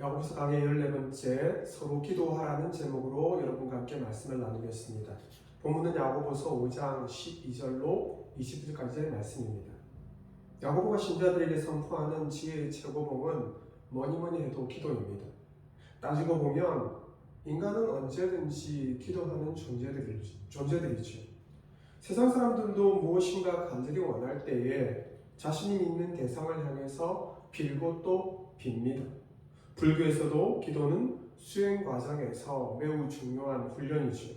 야고보서 강의 14번째 서로 기도하라는 제목으로 여러분과 함께 말씀을 나누겠습니다. 본문은 야고보서 5장 12절로 20절까지의 말씀입니다. 야고보가 신자들에게 선포하는 지혜의 최고봉은 뭐니 해도 기도입니다. 따지고 보면 인간은 언제든지 기도하는 존재들이죠. 세상 사람들도 무엇인가 간절히 원할 때에 자신이 믿는 대상을 향해서 빌고 또 빕니다. 불교에서도 기도는 수행 과정에서 매우 중요한 훈련이죠.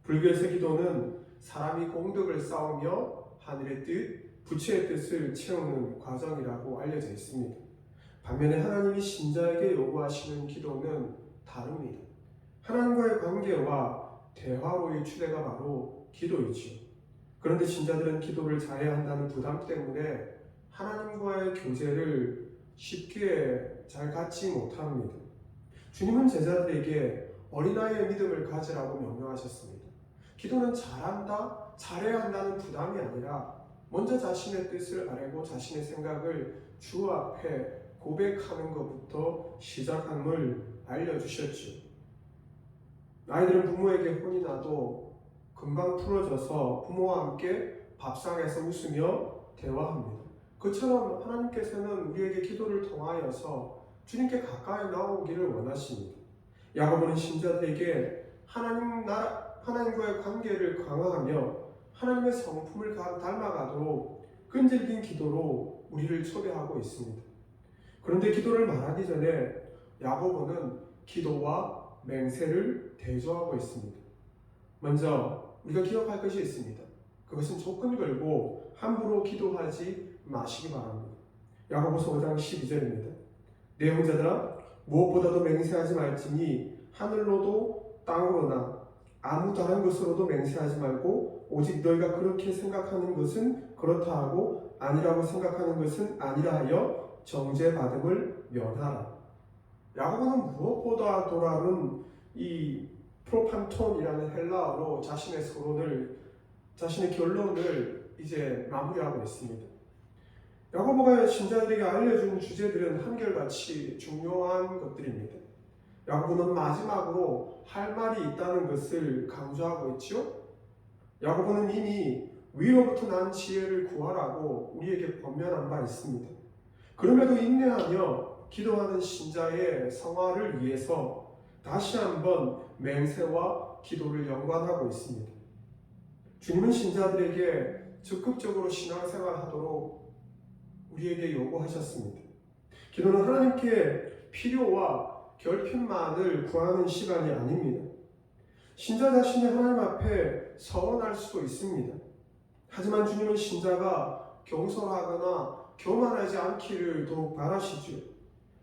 불교에서 기도는 사람이 공덕을 쌓으며 하늘의 뜻, 부처의 뜻을 채우는 과정이라고 알려져 있습니다. 반면에 하나님이 신자에게 요구하시는 기도는 다릅니다. 하나님과의 관계와 대화로의 주제가 바로 기도이지요. 그런데 신자들은 기도를 잘해야 한다는 부담 때문에 하나님과의 교제를 쉽게 잘 갖지 못합니다. 주님은 제자들에게 어린아이의 믿음을 가지라고 명령하셨습니다. 기도는 잘한다, 잘해야 한다는 부담이 아니라 먼저 자신의 뜻을 아뢰고 자신의 생각을 주 앞에 고백하는 것부터 시작함을 알려주셨죠. 아이들은 부모에게 혼이 나도 금방 풀어져서 부모와 함께 밥상에서 웃으며 대화합니다. 그처럼 하나님께서는 우리에게 기도를 통하여서 주님께 가까이 나오기를 원하십니다. 야고보는 신자들에게 하나님과의 관계를 강화하며 하나님의 성품을 닮아가도록 끈질긴 기도로 우리를 초대하고 있습니다. 그런데 기도를 말하기 전에 야고보는 기도와 맹세를 대조하고 있습니다. 먼저 우리가 기억할 것이 있습니다. 그것은 조건 걸고 함부로 기도하지 마시기 바랍니다. 야고보서 5장 12절입니다. 내 형제들아 무엇보다도 맹세하지 말지니 하늘로도 땅으로나 아무 다른 것으로도 맹세하지 말고 오직 너희가 그렇게 생각하는 것은 그렇다 하고 아니라고 생각하는 것은 아니라 하여 정죄받음을 면하라. 야고보는 무엇보다도라는 이 프로판톤이라는 헬라어로 자신의 결론을 이제 마무리하고 있습니다. 야고보가 신자들에게 알려준 주제들은 한결같이 중요한 것들입니다. 야고보는 마지막으로 할 말이 있다는 것을 강조하고 있지요. 야고보는 이미 위로부터 난 지혜를 구하라고 우리에게 권면한 바 있습니다. 그럼에도 인내하며 기도하는 신자의 성화를 위해서 다시 한번 맹세와 기도를 연관하고 있습니다. 주님은 신자들에게 적극적으로 신앙생활하도록 우리에게 요구하셨습니다. 기도는 하나님께 필요와 결핍만을 구하는 시간이 아닙니다. 신자 자신이 하나님 앞에 서원할 수도 있습니다. 하지만 주님은 신자가 경솔하거나 교만하지 않기를 더욱 바라시죠.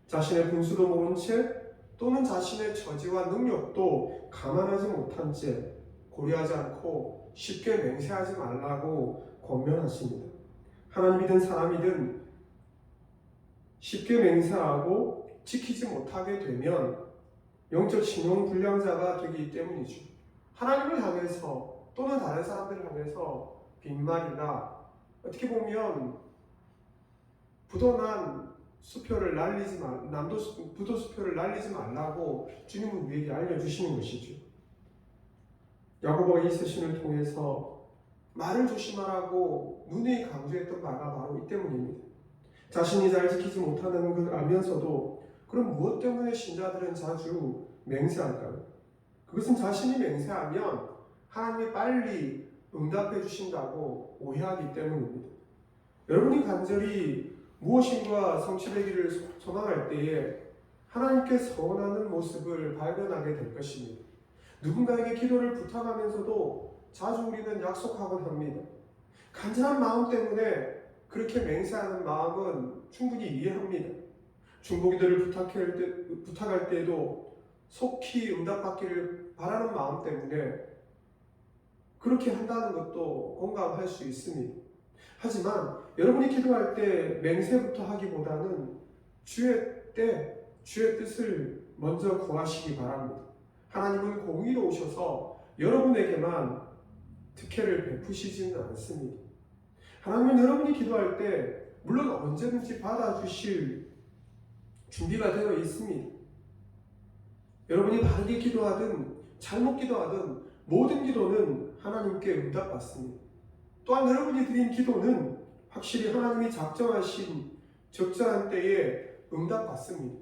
자신의 분수도 모른 채 또는 자신의 처지와 능력도 감안하지 못한 채 고려하지 않고 쉽게 맹세하지 말라고 권면하십니다. 하나님 믿은 사람이든 쉽게 맹세하고 지키지 못하게 되면 영적 신용 불량자가 되기 때문이죠. 하나님을 향해서 또는 다른 사람들을 향해서 빈말이나 어떻게 보면 부도난 수표를 부도 수표를 날리지 말라고 주님은 우리에게 알려주시는 것이죠. 야고보가 이 서신을 통해서 말을 조심하라고 누누이 강조했던 바가 바로 이 때문입니다. 자신이 잘 지키지 못하는 걸 알면서도 그럼 무엇 때문에 신자들은 자주 맹세할까요? 그것은 자신이 맹세하면 하나님이 빨리 응답해 주신다고 오해하기 때문입니다. 여러분이 간절히 무엇인가 성취되기를 소망할 때에 하나님께 서원하는 모습을 발견하게 될 것입니다. 누군가에게 기도를 부탁하면서도 자주 우리는 약속하곤 합니다. 간절한 마음 때문에 그렇게 맹세하는 마음은 충분히 이해합니다. 중보기도를 부탁할 때에도 속히 응답받기를 바라는 마음 때문에 그렇게 한다는 것도 공감할 수 있습니다. 하지만 여러분이 기도할 때 맹세부터 하기보다는 주의 뜻을 먼저 구하시기 바랍니다. 하나님은 공의로우셔서 여러분에게만 특혜를 베푸시지는 않습니다. 하나님은 여러분이 기도할 때 물론 언제든지 받아주실 준비가 되어 있습니다. 여러분이 바르게 기도하든 잘못 기도하든 모든 기도는 하나님께 응답받습니다. 또한 여러분이 드린 기도는 확실히 하나님이 작정하신 적절한 때에 응답받습니다.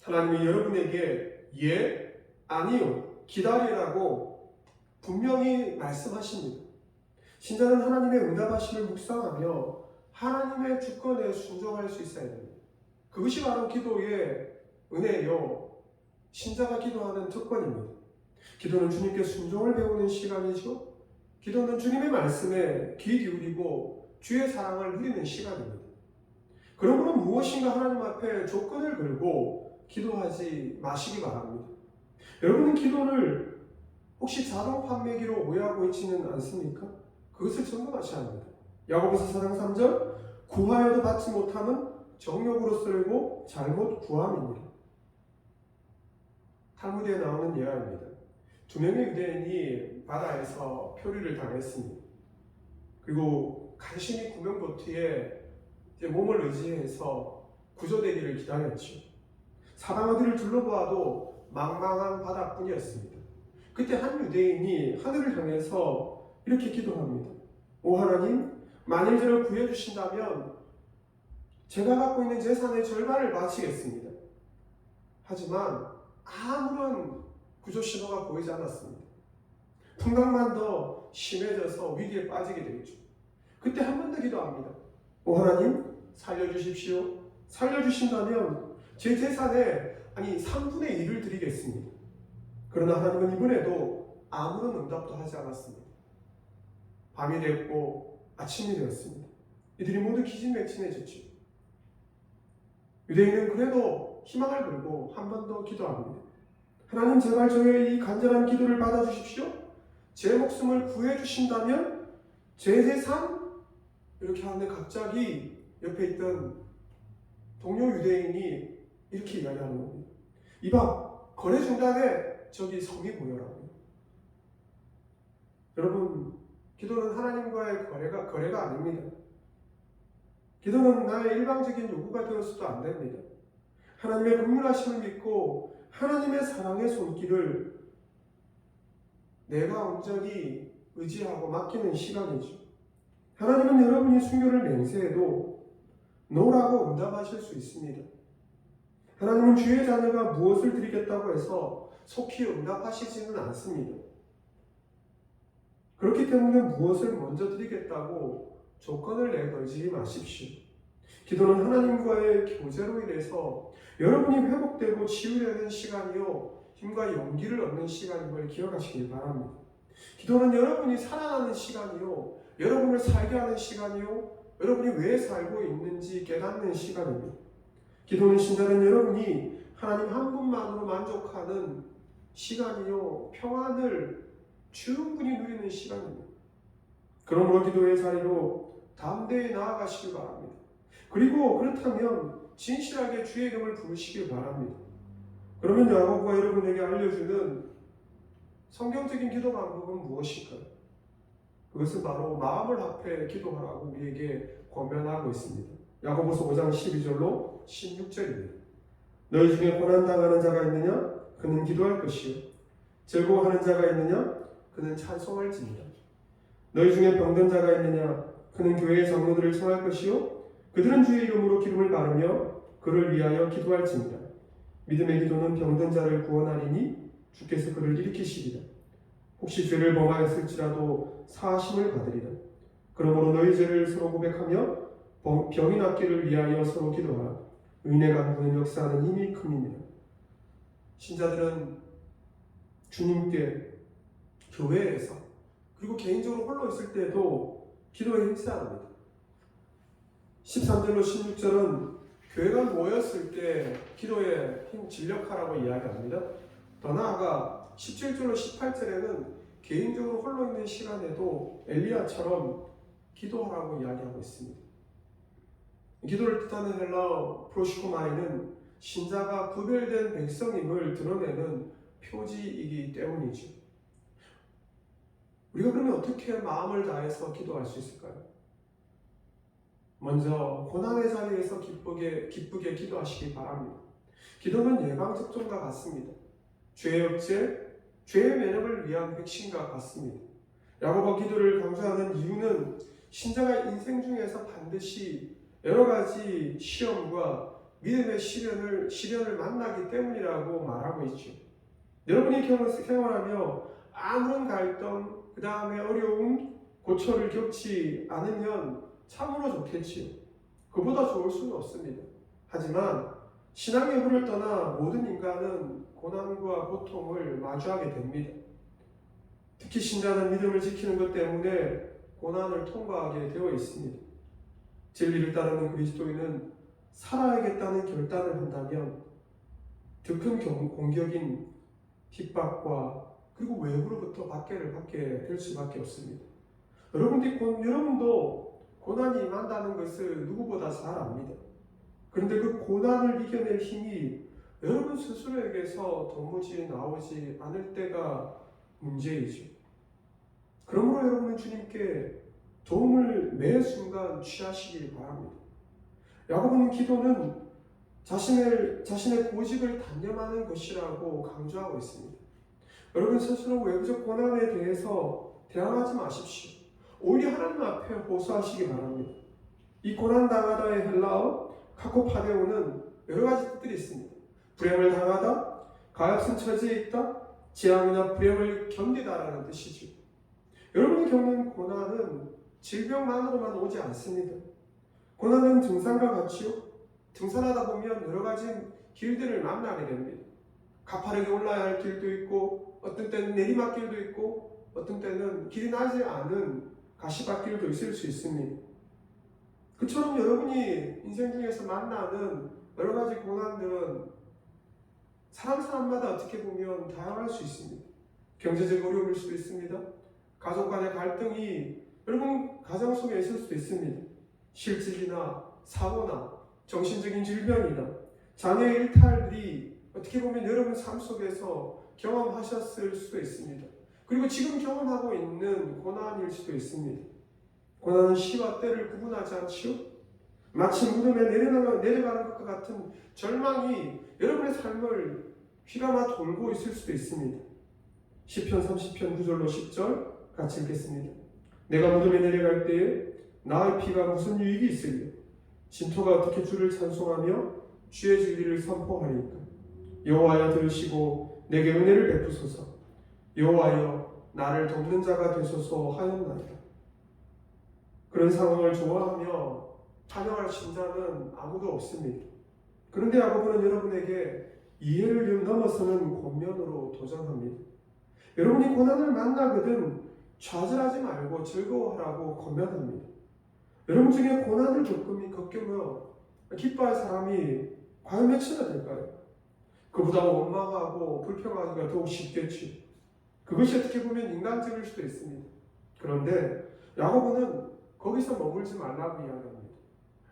하나님이 여러분에게 예, 아니요, 기다리라고 분명히 말씀하십니다. 신자는 하나님의 응답하심을 묵상하며 하나님의 주권에 순종할 수 있어야 됩니다. 그것이 바로 기도의 은혜요, 신자가 기도하는 특권입니다. 기도는 주님께 순종을 배우는 시간이죠. 기도는 주님의 말씀에 귀 기울이고 주의 사랑을 누리는 시간입니다. 그러므로 무엇인가 하나님 앞에 조건을 걸고 기도하지 마시기 바랍니다. 여러분은 기도를 혹시 자동 판매기로 오해하고 있지는 않습니까? 그것을 점검하셔야 합니다. 야고보서 4장 3절, 구하여도 받지 못함은 정욕으로 썰고 잘못 구함입니다. 탈무드에 나오는 예화입니다. 두 명의 유대인이 바다에서 표류를 당했습니다. 그리고 간신히 구명보트에 몸을 의지해서 구조되기를 기다렸죠. 사방 어디를 둘러보아도 망망한 바다뿐이었습니다. 그때 한 유대인이 하늘을 향해서 이렇게 기도합니다. 오 하나님, 만일 저를 구해주신다면 제가 갖고 있는 재산의 절반을 바치겠습니다. 하지만 아무런 구조 신호가 보이지 않았습니다. 풍랑만 더 심해져서 위기에 빠지게 되었죠. 그때 한 번 더 기도합니다. 오 하나님, 살려주십시오. 살려주신다면 제 재산의 3분의 1을 드리겠습니다. 그러나 하나님은 이번에도 아무런 응답도 하지 않았습니다. 밤이 됐고 아침이 되었습니다. 이들이 모두 기진맥진해졌죠. 유대인은 그래도 희망을 걸고 한 번 더 기도합니다. 하나님, 제발 저의 이 간절한 기도를 받아주십시오. 제 목숨을 구해주신다면 제 재산, 이렇게 하는데 갑자기 옆에 있던 동료 유대인이 이렇게 이야기하는 겁니다. 이봐, 거래 중단에 저기 성이 보여라고요. 여러분, 기도는 하나님과의 거래가 아닙니다. 기도는 나의 일방적인 요구가 되어서도 안 됩니다. 하나님의 긍휼하심을 믿고 하나님의 사랑의 손길을 내가 온전히 의지하고 맡기는 시간이죠. 하나님은 여러분이 순교를 맹세해도 노라고 응답하실 수 있습니다. 하나님은 주의 자녀가 무엇을 드리겠다고 해서 속히 응답하시지는 않습니다. 그렇기 때문에 무엇을 먼저 드리겠다고 조건을 내걸지 마십시오. 기도는 하나님과의 교제로 인해서 여러분이 회복되고 치유되는 시간이요, 힘과 용기를 얻는 시간임을 기억하시길 바랍니다. 기도는 여러분이 살아나는 시간이요, 여러분을 살게 하는 시간이요, 여러분이 왜 살고 있는지 깨닫는 시간입니다. 기도는 신자는 여러분이 하나님 한 분만으로 만족하는 시간이요, 평안을 충분히 누리는 시간입니다. 그러므로 기도의 자리로 담대히 나아가시길 바랍니다. 그리고 그렇다면 진실하게 주의 이름을 부르시길 바랍니다. 그러면 야고보가 여러분에게 알려주는 성경적인 기도 방법은 무엇일까요? 그것은 바로 마음을 합해 기도하라고 우리에게 권면하고 있습니다. 야고보서 5장 12절로 16절입니다. 너희 중에 고난당하는 자가 있느냐? 그는 기도할 것이요. 즐거워하는 자가 있느냐? 그는 찬송할지니라. 너희 중에 병든 자가 있느냐? 그는 교회의 장로들을 청할 것이요. 그들은 주의 이름으로 기름을 바르며 그를 위하여 기도할지니라. 믿음의 기도는 병든 자를 구원하리니 주께서 그를 일으키시리라. 혹시 죄를 범하였을지라도 사하심을 받으리라. 그러므로 너희 죄를 서로 고백하며 병이 낫기를 위하여 서로 기도하라. 의인의 간구는 역사하는 힘이 큽니다. 신자들은 주님께 교회에서 그리고 개인적으로 홀로 있을 때도 기도에 힘써야 합니다. 13절로 16절은 교회가 모였을 때 기도에 진력하라고 이야기합니다. 더 나아가 17절로 18절에는 개인적으로 홀로 있는 시간에도 엘리야처럼 기도하라고 이야기하고 있습니다. 기도를 뜻하는 헬라어 프로시코마이는 신자가 구별된 백성임을 드러내는 표지이기 때문이죠. 우리가 그러면 어떻게 마음을 다해서 기도할 수 있을까요? 먼저 고난의 자리에서 기쁘게 기도하시기 바랍니다. 기도는 예방접종과 같습니다. 죄의 억제, 죄의 면역을 위한 백신과 같습니다. 야고보 기도를 강조하는 이유는 신자가 인생 중에서 반드시 여러 가지 시험과 믿음의 시련을 만나기 때문이라고 말하고 있죠. 여러분이 생활하며 아무런 갈등, 그 다음에 어려움, 고초를 겪지 않으면 참으로 좋겠지요. 그보다 좋을 수는 없습니다. 하지만 신앙의 흐를 떠나 모든 인간은 고난과 고통을 마주하게 됩니다. 특히 신자는 믿음을 지키는 것 때문에 고난을 통과하게 되어 있습니다. 진리를 따르는 그리스도인은 살아야겠다는 결단을 한다면 더 큰 공격인 핍박과 그리고 외부로부터 박해를 받게 될 수밖에 없습니다. 여러분도 고난이 임한다는 것을 누구보다 잘 압니다. 그런데 그 고난을 이겨낼 힘이 여러분 스스로에게서 도무지 나오지 않을 때가 문제이죠. 그러므로 여러분은 주님께 도움을 매 순간 취하시기 바랍니다. 야고보는 기도는 자신의 고집을 단념하는 것이라고 강조하고 있습니다. 여러분 스스로 외부적 고난에 대해서 대항하지 마십시오. 오히려 하나님 앞에 호소하시기 바랍니다. 이 고난당하다의 헬라어 카코파데오는 여러 가지 뜻들이 있습니다. 불행을 당하다, 가엾은 처지에 있다, 재앙이나 불행을 견디다라는 뜻이죠. 여러분이 겪는 고난은 질병만으로만 오지 않습니다. 고난은 등산과 같이요. 등산하다 보면 여러 가지 길들을 만나게 됩니다. 가파르게 올라야 할 길도 있고, 어떤 때는 내리막길도 있고, 어떤 때는 길이 나지 않은 가시밭길도 있을 수 있습니다. 그처럼 여러분이 인생 중에서 만나는 여러 가지 고난들은 사람마다 어떻게 보면 다양할 수 있습니다. 경제적 어려움일 수도 있습니다. 가족 간의 갈등이 여러분 가정 속에 있을 수도 있습니다. 실직이나 사고나 정신적인 질병이나 자녀의 일탈들이 어떻게 보면 여러분 삶 속에서 경험하셨을 수도 있습니다. 그리고 지금 경험하고 있는 고난일 수도 있습니다. 고난은 시와 때를 구분하지 않지요? 마치 무덤에 내려가는 것과 같은 절망이 여러분의 삶을 휘감아 돌고 있을 수도 있습니다. 시편 30편 9절로 10절 같이 읽겠습니다. 내가 무덤에 내려갈 때에 나의 피가 무슨 유익이 있으리요? 진토가 어떻게 주를 찬송하며 주의 진리를 선포하리까? 여호와여 들으시고 내게 은혜를 베푸소서. 여호와여 나를 돕는 자가 되소서 하였나이다. 그런 상황을 좋아하며 찬양할 신자는 아무도 없습니다. 그런데 야고보는 여러분에게 이해를 넘어서는 권면으로 도전합니다. 여러분이 고난을 만나거든 좌절하지 말고 즐거워하라고 권면합니다. 여러분 중에 고난을 겪으며 기뻐할 사람이 과연 몇이나 될까요? 그보다 원망하고 불평하기가 더욱 쉽겠지. 그것이 어떻게 보면 인간적일 수도 있습니다. 그런데 야고보는 거기서 머물지 말라고 이야기합니다.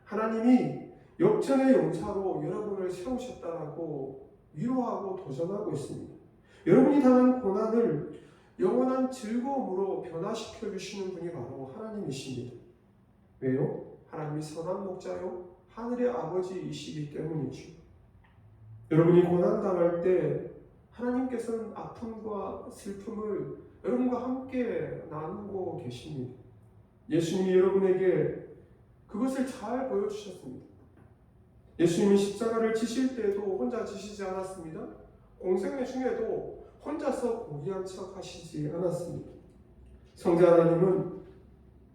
하나님이 역전의 용사로 여러분을 세우셨다라고 위로하고 도전하고 있습니다. 여러분이 당한 고난을 영원한 즐거움으로 변화시켜 주시는 분이 바로 하나님이십니다. 왜요? 하나님이 선한 목자요 하늘의 아버지이시기 때문이죠. 여러분이 고난당할 때 하나님께서는 아픔과 슬픔을 여러분과 함께 나누고 계십니다. 예수님이 여러분에게 그것을 잘 보여주셨습니다. 예수님이 십자가를 지실 때도 혼자 지시지 않았습니다. 공생애 중에도 혼자서 고귀한 척 하시지 않았습니다.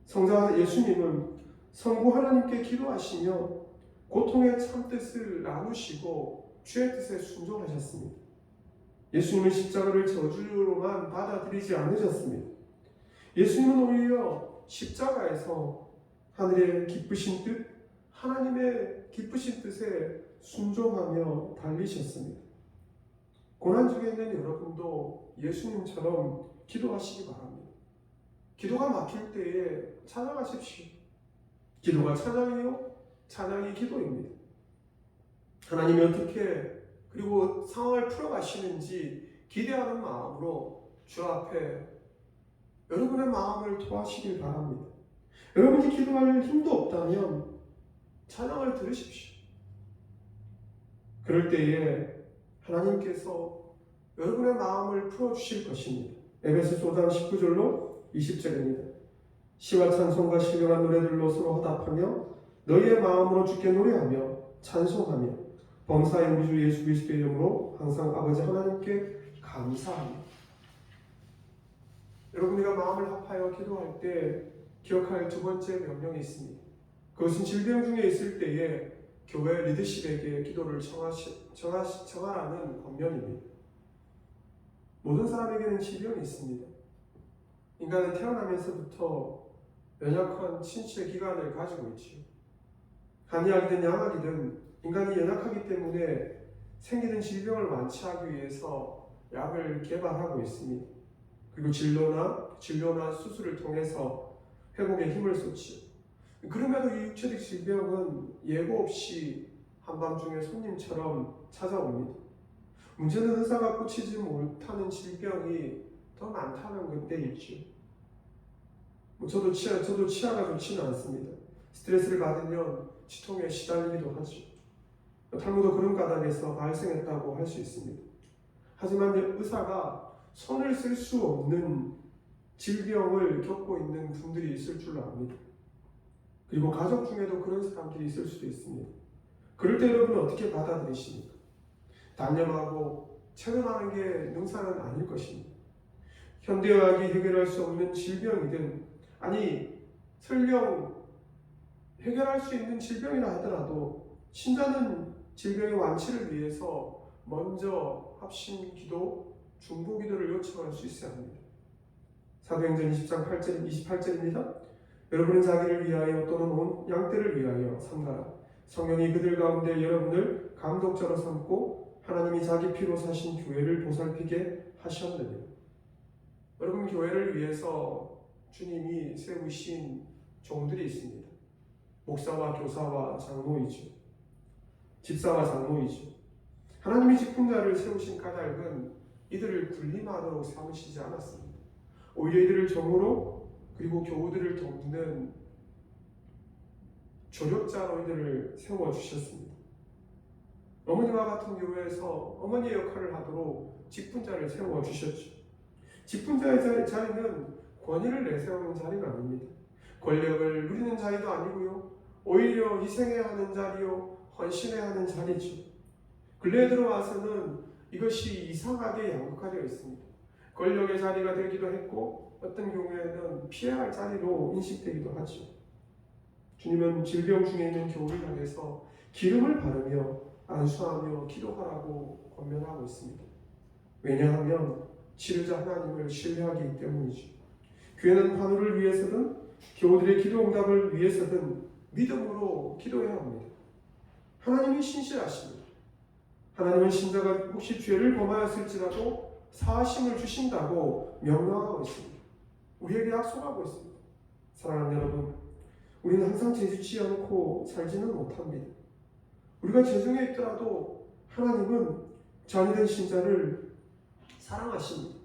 성자 예수님은 성부 하나님께 기도하시며 고통의 참뜻을 나누시고 주의 뜻에 순종하셨습니다. 예수님은 십자가를 저주로만 받아들이지 않으셨습니다. 예수님은 오히려 십자가에서 하늘의 기쁘신 뜻, 하나님의 기쁘신 뜻에 순종하며 달리셨습니다. 고난 중에 있는 여러분도 예수님처럼 기도하시기 바랍니다. 기도가 막힐 때에 찬양하십시오. 기도가 찬양이요, 찬양이 기도입니다. 하나님이 어떻게 그리고 상황을 풀어가시는지 기대하는 마음으로 주 앞에 여러분의 마음을 토하시길 바랍니다. 여러분이 기도할 힘도 없다면 찬양을 들으십시오. 그럴 때에 하나님께서 여러분의 마음을 풀어주실 것입니다. 에베소서 5장 19절로 20절입니다. 시와 찬송과 신령한 노래들로 서로 화답하며 너희의 마음으로 주께 노래하며 찬송하며 범사의 우리 주 예수 그리스도의 이름으로 항상 아버지 하나님께 감사하며. 여러분이가 마음을 합하여 기도할 때 기억할 두 번째 명령이 있습니다. 그것은 질병 중에 있을 때에 교회 리더십에게 기도를 청하라는 권면입니다. 모든 사람에게는 질병이 있습니다. 인간은 태어나면서부터 연약한 신체 기관을 가지고 있지요. 한의학이든 양학이든 인간이 연약하기 때문에 생기는 질병을 완치하기 위해서 약을 개발하고 있습니다. 그리고 진료나 수술을 통해서 회복에 힘을 쏟지요. 그럼에도 이 육체적 질병은 예고 없이 한밤중에 손님처럼 찾아옵니다. 문제는 의사가 고치지 못하는 질병이 더 많다는 건데 있죠. 저도 치아가 좋지는 않습니다. 스트레스를 받으면 치통에 시달리기도 하죠. 탈모도 그런 까닭에서 발생했다고 할 수 있습니다. 하지만 의사가 손을 쓸 수 없는 질병을 겪고 있는 분들이 있을 줄 압니다. 그리고 가족 중에도 그런 사람들이 있을 수도 있습니다. 그럴 때 여러분은 어떻게 받아들이십니까? 단념하고 체면하는 게 능사는 아닐 것입니다. 현대의학이 해결할 수 없는 질병이든 아니 설령 해결할 수 있는 질병이라 하더라도 신자는 질병의 완치를 위해서 먼저 합심 기도, 중보 기도를 요청할 수 있어야 합니다. 사도행전 20장 28절입니다. 여러분은 자기를 위하여 또는 온 양떼를 위하여 삼가라. 성령이 그들 가운데 여러분을 감독자로 삼고 하나님이 자기 피로 사신 교회를 보살피게 하셨느니라. 여러분, 교회를 위해서 주님이 세우신 종들이 있습니다. 목사와 교사와 장로이죠. 집사와 장로이죠. 하나님이 직분자를 세우신 까닭은 이들을 군림하도록 삼으시지 않았습니다. 오히려 이들을 정으로 그리고 교우들을 돕는 조력자로 이들을 세워주셨습니다. 어머니와 같은 교회에서 어머니의 역할을 하도록 직분자를 세워주셨죠. 직분자의 자리는 권위를 내세우는 자리가 아닙니다. 권력을 누리는 자리도 아니고요. 오히려 희생해야 하는 자리요, 헌신해야 하는 자리죠. 근래에 들어와서는 이것이 이상하게 양극화되어 있습니다. 권력의 자리가 되기도 했고 어떤 경우에는 피해야 할 자리로 인식되기도 하죠. 주님은 질병 중에 있는 교우를 향해서 기름을 바르며 안수하며 기도하라고 권면하고 있습니다. 왜냐하면 치료자 하나님을 신뢰하기 때문이죠. 교회는 환우를 위해서든 교우들의 기도 응답을 위해서든 믿음으로 기도해야 합니다. 하나님이 신실하십니다. 하나님은 신자가 혹시 죄를 범하였을지라도 사하심을 주신다고 명령하고 있습니다. 우리에게 약속하고 있습니다. 사랑하는 여러분, 우리는 항상 죄짓지 않고 살지는 못합니다. 우리가 죄중에 있더라도 하나님은 자녀된 신자를 사랑하십니다.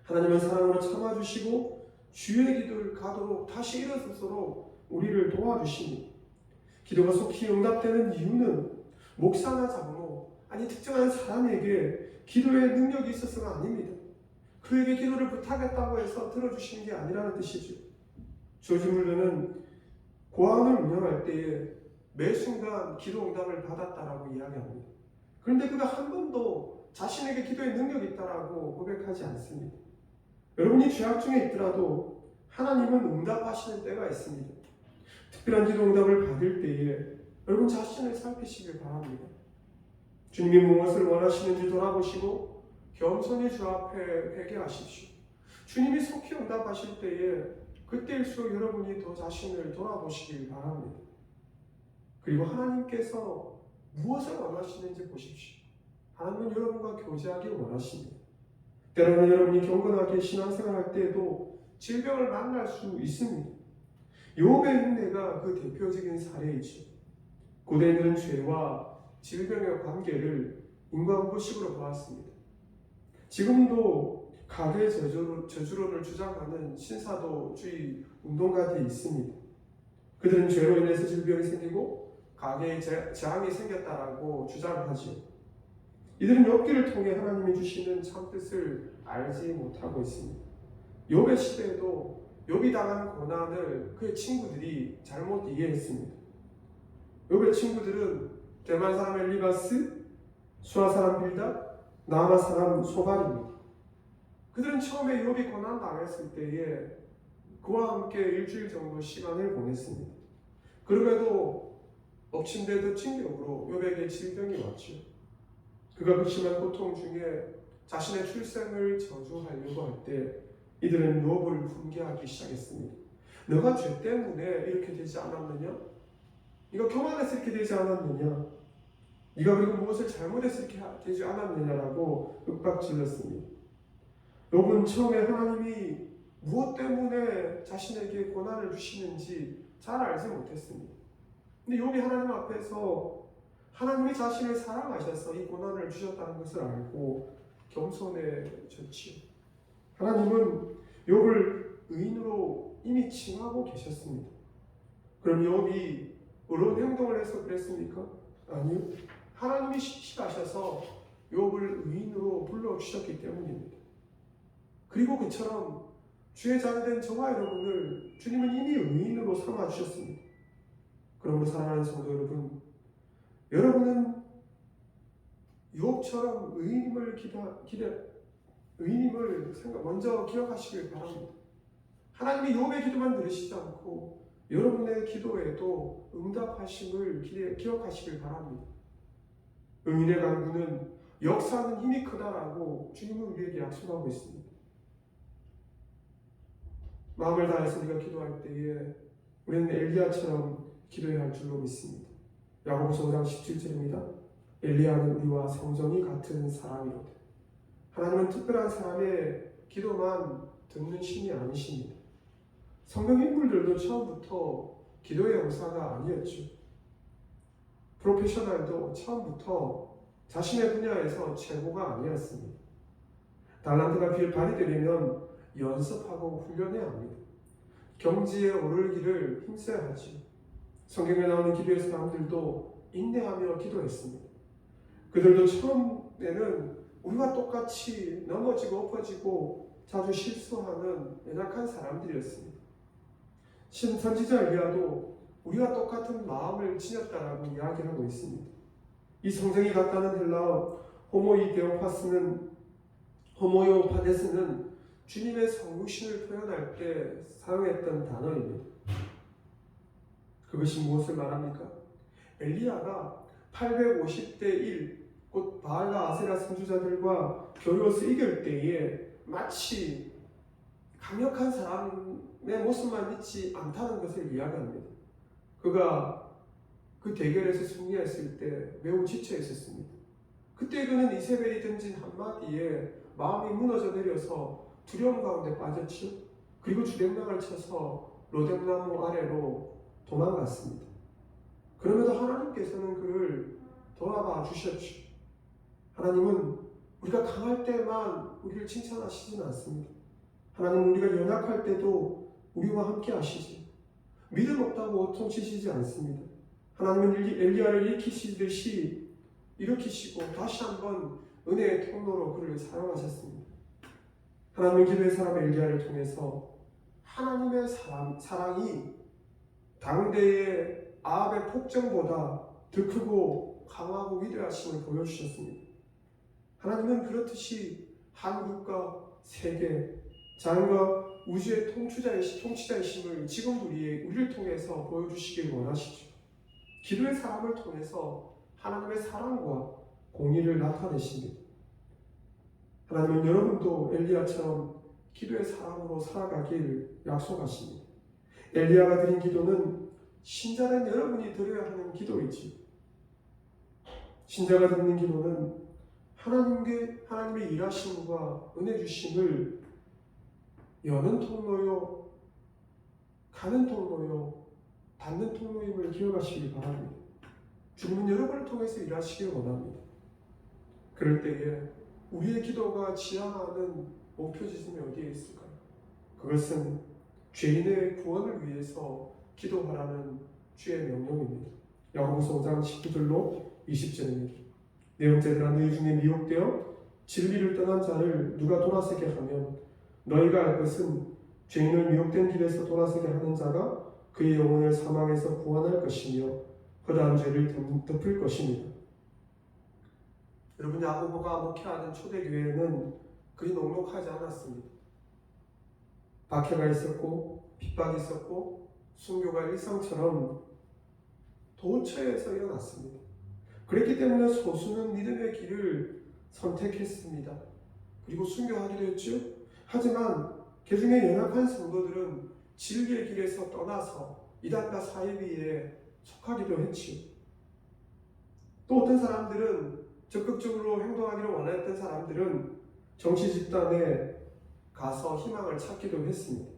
하나님은 사랑으로 참아주시고 주의 기도를 가도록 다시 일어서도록 우리를 도와주십니다. 기도가 속히 응답되는 이유는 목사나 장로, 아니 특정한 사람에게 기도의 능력이 있어서가 아닙니다. 그에게 기도를 부탁했다고 해서 들어주시는 게 아니라는 뜻이죠. 조지 물러는 고아원을 운영할 때에 매 순간 기도 응답을 받았다라고 이야기합니다. 그런데 그가 한 번도 자신에게 기도의 능력이 있다라고 고백하지 않습니다. 여러분이 죄악 중에 있더라도 하나님은 응답하시는 때가 있습니다. 특별한 기도 응답을 받을 때에 여러분 자신을 살피시길 바랍니다. 주님이 무엇을 원하시는지 돌아보시고 겸손히 주 앞에 회개하십시오. 주님이 속히 응답하실 때에 그때일수록 여러분이 더 자신을 돌아보시길 바랍니다. 그리고 하나님께서 무엇을 원하시는지 보십시오. 하나님은 여러분과 교제하길 원하십니다. 때로는 여러분이 경건하게 신앙생활할 때에도 질병을 만날 수 있습니다. 욥의 흉내가 그 대표적인 사례이죠. 고대인들은 죄와 질병의 관계를 인과응보식으로 보았습니다. 지금도 가계 저주론을 주장하는 신사도주의 운동가들이 있습니다. 그들은 죄로 인해서 질병이 생기고 가계에 재앙이 생겼다라고 주장하지요. 이들은 욥기를 통해 하나님이 주시는 참뜻을 알지 못하고 있습니다. 욥의 시대에도 욥이 당한 고난을 그의 친구들이 잘못 이해했습니다. 욥의 친구들은 대만 사람 엘리바스, 수아 사람 빌닷, 나아마 사람 소발입니다. 그들은 처음에 욥이 고난 당했을 때에 그와 함께 일주일 정도 시간을 보냈습니다. 그럼에도 엎친 데 덮친 격으로 욥에게 질병이 왔죠. 그가 그 심한 고통 중에 자신의 출생을 저주하려고 할 때 이들은 욥을 훈계하기 시작했습니다. 너가 죄 때문에 이렇게 되지 않았느냐? 네가 교만해서 이렇게 되지 않았느냐? 네가 그리고 무엇을 잘못해서 이렇게 되지 않았느냐라고 윽박질렀습니다. 욥은 처음에 하나님이 무엇 때문에 자신에게 고난을 주시는지 잘 알지 못했습니다. 근데 욥이 하나님 앞에서 하나님이 자신을 사랑하셔서 이 고난을 주셨다는 것을 알고 겸손해졌지요. 하나님은 욥을 의인으로 이미 칭하고 계셨습니다. 그럼 욥이 어떤 행동을 해서 그랬습니까? 아니요. 하나님이 시키셔서 욥을 의인으로 불러주셨기 때문입니다. 그리고 그처럼 주의 자녀된 저와 여러분을 주님은 이미 의인으로 삼아주셨습니다. 그러므로 사랑하는 성도 여러분, 여러분은 욥처럼 의인임을 먼저 기억하시길 바랍니다. 하나님이 욥의 기도만 들으시지 않고 여러분의 기도에도 응답하심을 기억하시길 바랍니다. 의인의 강구는 역사하는 힘이 크다라고 주님은 우리에게 약속하고 있습니다. 마음을 다해서 우리가 기도할 때에 우리는 엘리야처럼 기도해야 할 줄로 믿습니다. 야고보서 5장 17절입니다. 엘리야는 우리와 성정이 같은 사람이로다. 하나님은 특별한 사람의 기도만 듣는 신이 아니십니다. 성경 인물들도 처음부터 기도의 영사가 아니었죠. 프로페셔널도 처음부터 자신의 분야에서 최고가 아니었습니다. 달란트가 발휘되려면 연습하고 훈련해야 합니다. 경지에 오르기를 힘써야 하지. 성경에 나오는 기도의 사람들도 인내하며 기도했습니다. 그들도 처음에는 우리와 똑같이 넘어지고 엎어지고 자주 실수하는 연약한 사람들이었습니다. 선지자 엘리야도 우리와 똑같은 마음을 지녔다라고 이야기하고 있습니다. 이 성정이 같다는 헬라어 호모요파데스는 주님의 성육신을 표현할 때 사용했던 단어입니다. 그것이 무엇을 말합니까? 엘리야가 850대 1, 곧 바알과 아세라 선지자들과 겨루어서 이길 때에 마치 강력한 사람의 모습만 있지 않다는 것을 이야기합니다. 그가 그 대결에서 승리했을 때 매우 지쳐 있었습니다. 그때 그는 이세벨이 던진 한마디에 마음이 무너져 내려서 두려움 가운데 빠졌지요. 그리고 주랭랑을 쳐서 로뎀나무 아래로 도망갔습니다. 그럼에도 하나님께서는 그를 돌아봐 주셨죠. 하나님은 우리가 강할 때만 우리를 칭찬하시지는 않습니다. 하나님은 우리가 연약할 때도 우리와 함께 하시지. 믿음 없다고 통치시지 않습니다. 하나님은 엘리야를 일으키시듯이 일으키시고 다시 한번 은혜의 통로로 그를 사용하셨습니다. 하나님은 기도의 사람 엘리야를 통해서 하나님의 사랑이 당대의 아합의 폭정보다 더 크고 강하고 위대하심을 보여주셨습니다. 하나님은 그렇듯이 한국과 세계, 자연과 우주의 통치자이심을 지금 우리를 통해서 보여주시길 원하시죠. 기도의 사람을 통해서 하나님의 사랑과 공의를 나타내십니다. 하나님은 여러분도 엘리야처럼 기도의 사람으로 살아가길 약속하십니다. 엘리야가 드린 기도는 신자된 여러분이 드려야 하는 기도이지. 신자가 드리는 기도는 하나님의 일하심과 은혜 주심을 여는 통로요, 가는 통로요, 닫는 통로임을 기억하시기 바랍니다. 주님은 여러분을 통해서 일하시길 원합니다. 그럴 때에 우리의 기도가 지향하는 목표 지점이 어디에 있을까요? 그것은 죄인의 구원을 위해서 기도하라는 주의 명령입니다. 야고보서 5장 19절로 20절입니다. 내 형제들아 너희 중에 미혹되어 진리를 떠난 자를 누가 돌아서게 하면 너희가 알 것은 죄인을 미혹된 길에서 돌아서게 하는 자가 그의 영혼을 사망에서 구원할 것이며 허다한 죄를 덮을 것입니다. 여러분, 야고보가 목회하는 초대교회는 그리 녹록하지 않았습니다. 박해가 있었고 핍박이 있었고 순교가 일상처럼 도처에서 일어났습니다. 그랬기 때문에 소수는 믿음의 길을 선택했습니다. 그리고 순교하기도 했죠. 하지만 그중에 연약한 성도들은 진리의 길에서 떠나서 이단과 사이비에 속하기도 했지요. 또 어떤 사람들은 적극적으로 행동하기를 원했던 사람들은 정치 집단에 가서 희망을 찾기도 했습니다.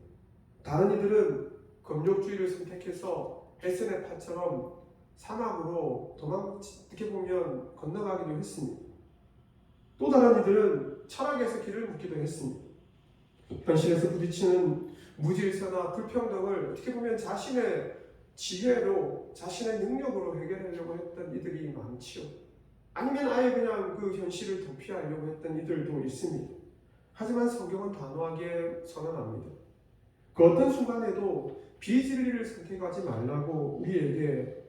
다른 이들은 검욕주의를 선택해서 헬센의 파처럼 사막으로 어떻게 보면 건너가기도 했습니다. 또 다른 이들은 철학에서 길을 묻기도 했습니다. 현실에서 부딪히는 무질서나 불평등을 어떻게 보면 자신의 지혜로, 자신의 능력으로 해결하려고 했던 이들이 많지요. 아니면 아예 그냥 그 현실을 도피하려고 했던 이들도 있습니다. 하지만 성경은 단호하게 선언합니다. 그 어떤 순간에도 비진리를 선택하지 말라고 우리에게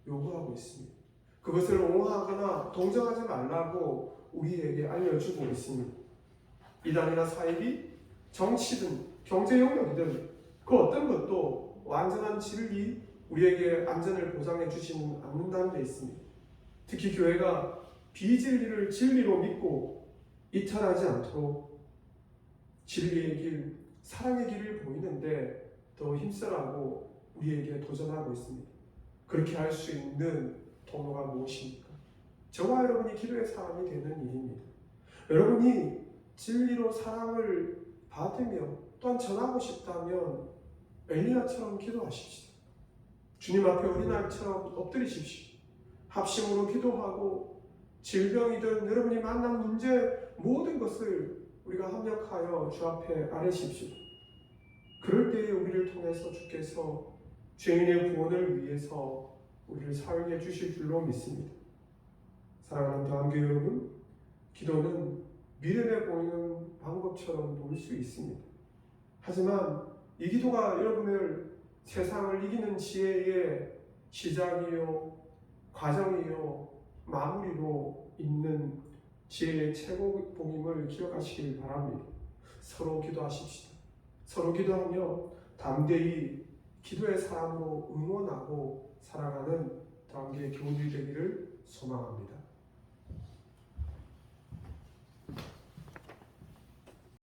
요구하고 있습니다. 그것을 옹호하거나 동정하지 말라고 우리에게 알려주고 있습니다. 이단이나 사이비, 정치든 경제 영역이든 그 어떤 것도 완전한 진리, 우리에게 안전을 보장해 주지는 않는다는 데 있습니다. 특히 교회가 비진리를 진리로 믿고 이탈하지 않도록 진리의 길, 사랑의 길을 보이는데 더 힘쓰라고 우리에게 도전하고 있습니다. 그렇게 할 수 있는 통로가 무엇입니까? 저와 여러분이 기도의 사람이 되는 일입니다. 여러분이 진리로 사랑을 받으며 또한 전하고 싶다면 엘리야처럼 기도하십시오. 주님 앞에 어린아이처럼 엎드리십시오. 합심으로 기도하고 질병이든 여러분이 만난 문제 모든 것을 우리가 합력하여 주 앞에 아뢰십시오. 그럴 때에 우리를 통해서 주께서 죄인의 구원을 위해서 우리를 사용해 주실 줄로 믿습니다. 사랑하는 대한교회 여러분, 기도는 미래에 보이는 방법처럼 보일 수 있습니다. 하지만 이 기도가 여러분을 세상을 이기는 지혜의 시작이요, 과정이요, 마무리로 있는 지혜의 최고봉임을 기억하시길 바랍니다. 서로 기도하십시다. 서로 기도하며 담대히 기도의 사람으로 응원하고 살아가는 다음교회 교우들 되기를 소망합니다.